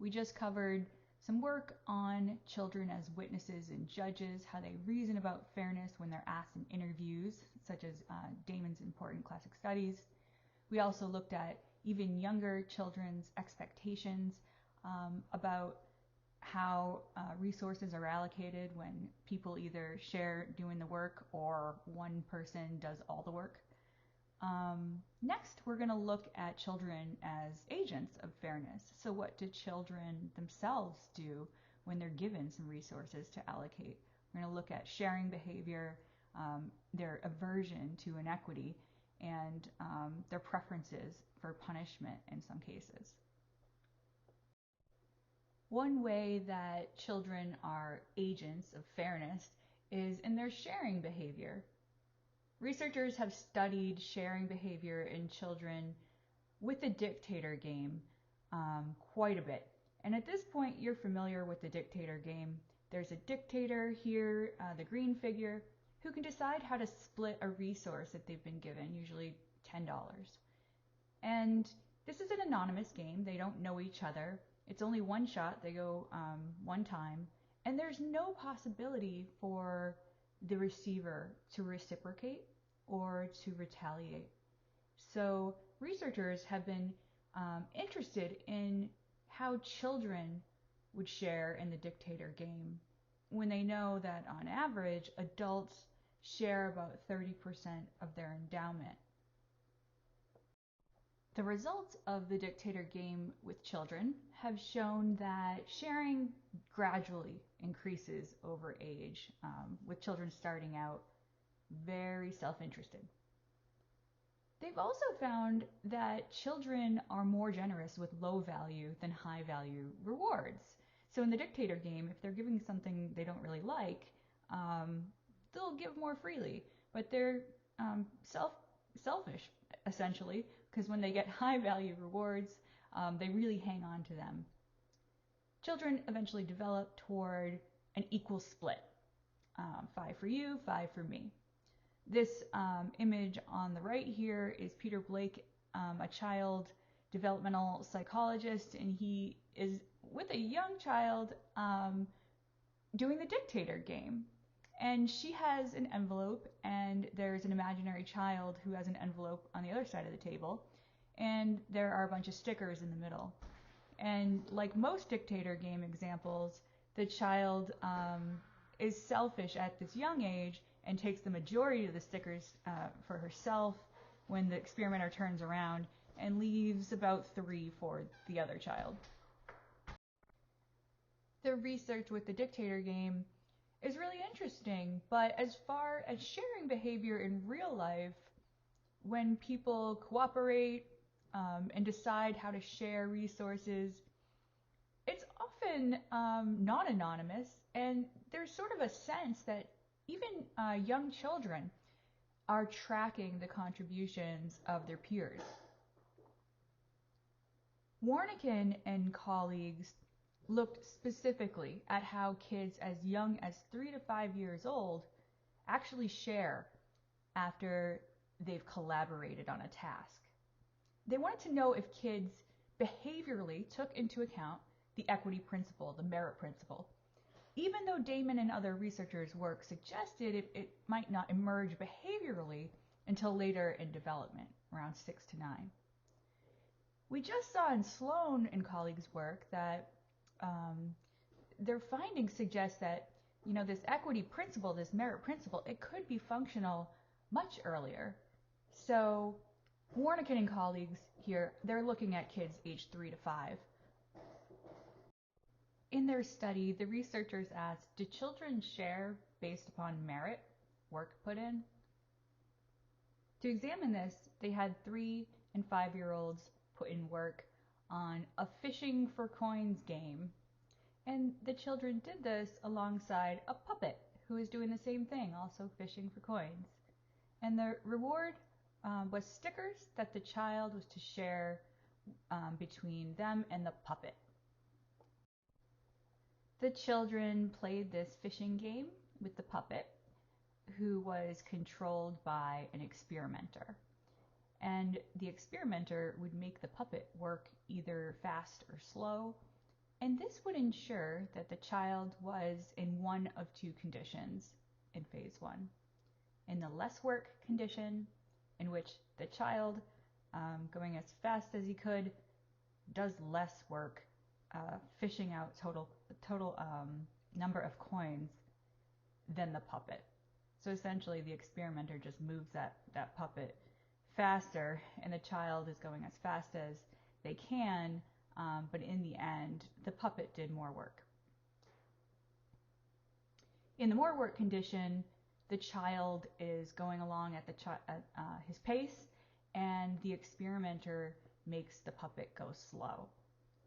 We just covered some work on children as witnesses and judges, how they reason about fairness when they're asked in interviews, such as Damon's important classic studies. We also looked at even younger children's expectations about how resources are allocated when people either share doing the work or one person does all the work. Next, we're going to look at children as agents of fairness. So what do children themselves do when they're given some resources to allocate? We're going to look at sharing behavior, their aversion to inequity, and their preferences for punishment in some cases. One way that children are agents of fairness is in their sharing behavior. Researchers have studied sharing behavior in children with the dictator game quite a bit. And at this point, you're familiar with the dictator game. There's a dictator here, the green figure, who can decide how to split a resource that they've been given, usually $10. And this is an anonymous game. They don't know each other. It's only one shot. They go one time. And there's no possibility for the receiver to reciprocate or to retaliate. So researchers have been interested in how children would share in the dictator game when they know that on average adults share about 30% of their endowment. The results of the dictator game with children have shown that sharing gradually increases over age, with children starting out very self-interested. They've also found that children are more generous with low value than high value rewards. So in the dictator game, if they're giving something they don't really like, they'll give more freely, but they're selfish essentially, because when they get high value rewards, they really hang on to them. Children eventually develop toward an equal split. 5 for you, 5 for me. This image on the right here is Peter Blake, a child developmental psychologist, and he is with a young child doing the dictator game. And she has an envelope, and there's an imaginary child who has an envelope on the other side of the table, and there are a bunch of stickers in the middle. And like most dictator game examples, the child is selfish at this young age and takes the majority of the stickers for herself when the experimenter turns around, and leaves about 3 for the other child. The research with the dictator game is really interesting, but as far as sharing behavior in real life, when people cooperate and decide how to share resources, it's often not anonymous, and there's sort of a sense that even young children are tracking the contributions of their peers. Warnikin and colleagues looked specifically at how kids as young as 3 to 5 years old actually share after they've collaborated on a task. They wanted to know if kids behaviorally took into account the equity principle, the merit principle. Even though Damon and other researchers' work suggested it might not emerge behaviorally until later in development, around 6 to 9. We just saw in Sloan and colleagues' work that their findings suggest that, this equity principle, this merit principle, it could be functional much earlier. So Warnikin and colleagues here, they're looking at kids aged 3 to 5. In their study, the researchers asked, do children share based upon merit, work put in? To examine this, they had 3 and 5-year-olds put in work on a fishing for coins game, and the children did this alongside a puppet who was doing the same thing, also fishing for coins. And the reward was stickers that the child was to share between them and the puppet. The children played this fishing game with the puppet, who was controlled by an experimenter. And the experimenter would make the puppet work either fast or slow, And this would ensure that the child was in one of two conditions in phase 1. In the less work condition, in which the child, going as fast as he could, does less work, fishing out total number of coins than the puppet. So essentially the experimenter just moves that puppet faster, and the child is going as fast as they can, but in the end, the puppet did more work. In the more work condition, the child is going along at his pace, and the experimenter makes the puppet go slow.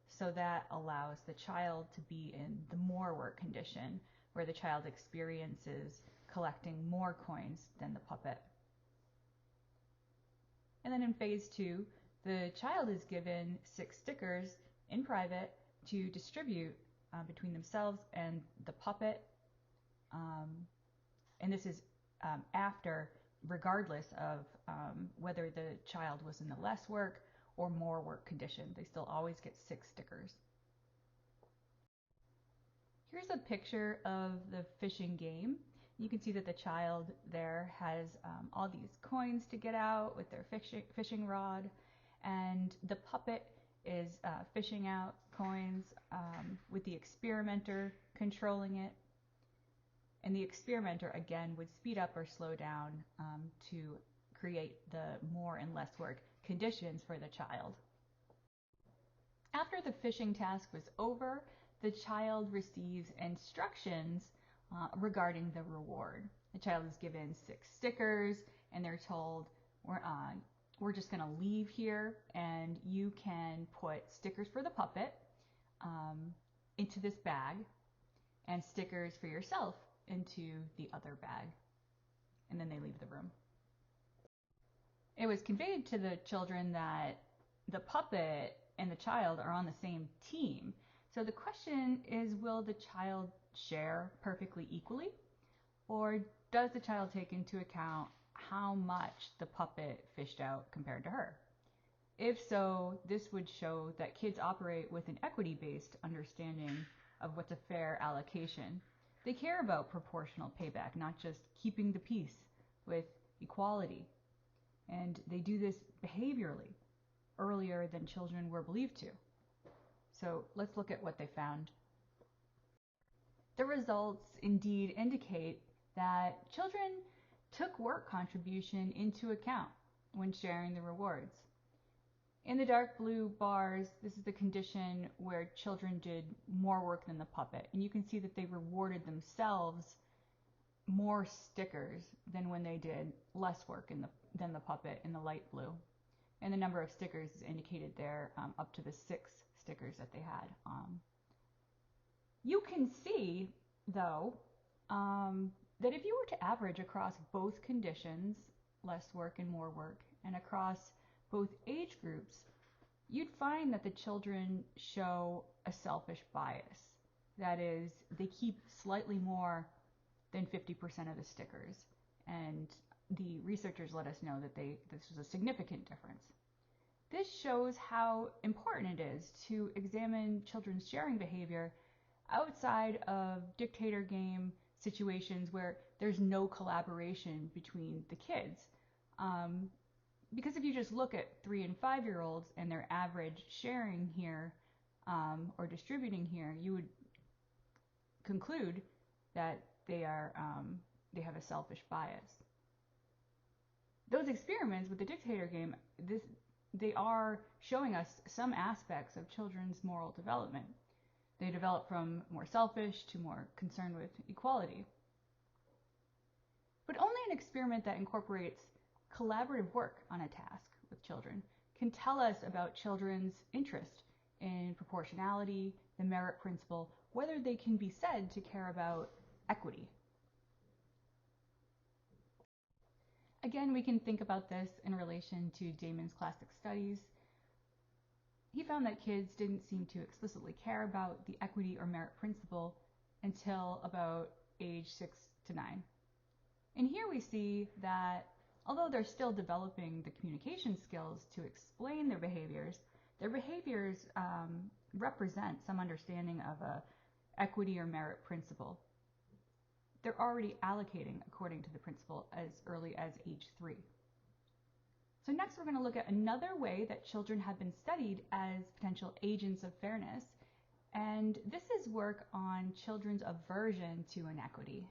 So that allows the child to be in the more work condition, where the child experiences collecting more coins than the puppet. And then in phase 2, the child is given 6 stickers in private to distribute between themselves and the puppet. And this is after, regardless of whether the child was in the less work or more work condition. They still always get 6 stickers. Here's a picture of the fishing game. You can see that the child there has all these coins to get out with their fishing rod, and the puppet is fishing out coins with the experimenter controlling it. And the experimenter, again, would speed up or slow down to create the more and less work conditions for the child. After the fishing task was over, the child receives instructions regarding the reward. The child is given 6 stickers, and they're told, we're just going to leave here, and you can put stickers for the puppet into this bag, and stickers for yourself into the other bag. And then they leave the room. It was conveyed to the children that the puppet and the child are on the same team. So the question is, will the child share perfectly equally? Or does the child take into account how much the puppet fished out compared to her? If so, this would show that kids operate with an equity-based understanding of what's a fair allocation. They care about proportional payback, not just keeping the peace with equality. And they do this behaviorally, earlier than children were believed to. So let's look at what they found. The results indeed indicate that children took work contribution into account when sharing the rewards. In the dark blue bars, this is the condition where children did more work than the puppet. And you can see that they rewarded themselves more stickers than when they did less work than the puppet in the light blue. And the number of stickers is indicated there, up to the 6 stickers that they had. You can see, though, that if you were to average across both conditions, less work and more work, and across both age groups, you'd find that the children show a selfish bias. That is, they keep slightly more than 50% of the stickers. And the researchers let us know that this was a significant difference. This shows how important it is to examine children's sharing behavior outside of dictator game situations where there's no collaboration between the kids. Because if you just look at 3 and 5-year-olds and their average sharing here or distributing here, you would conclude that they have a selfish bias. Those experiments with the dictator game, they are showing us some aspects of children's moral development. They develop from more selfish to more concerned with equality. But only an experiment that incorporates collaborative work on a task with children can tell us about children's interest in proportionality, the merit principle, whether they can be said to care about equity. Again, we can think about this in relation to Damon's classic studies. He found that kids didn't seem to explicitly care about the equity or merit principle until about age 6 to 9. And here we see that although they're still developing the communication skills to explain their behaviors represent some understanding of a equity or merit principle, they're already allocating according to the principle as early as age 3. So next we're going to look at another way that children have been studied as potential agents of fairness, and this is work on children's aversion to inequity.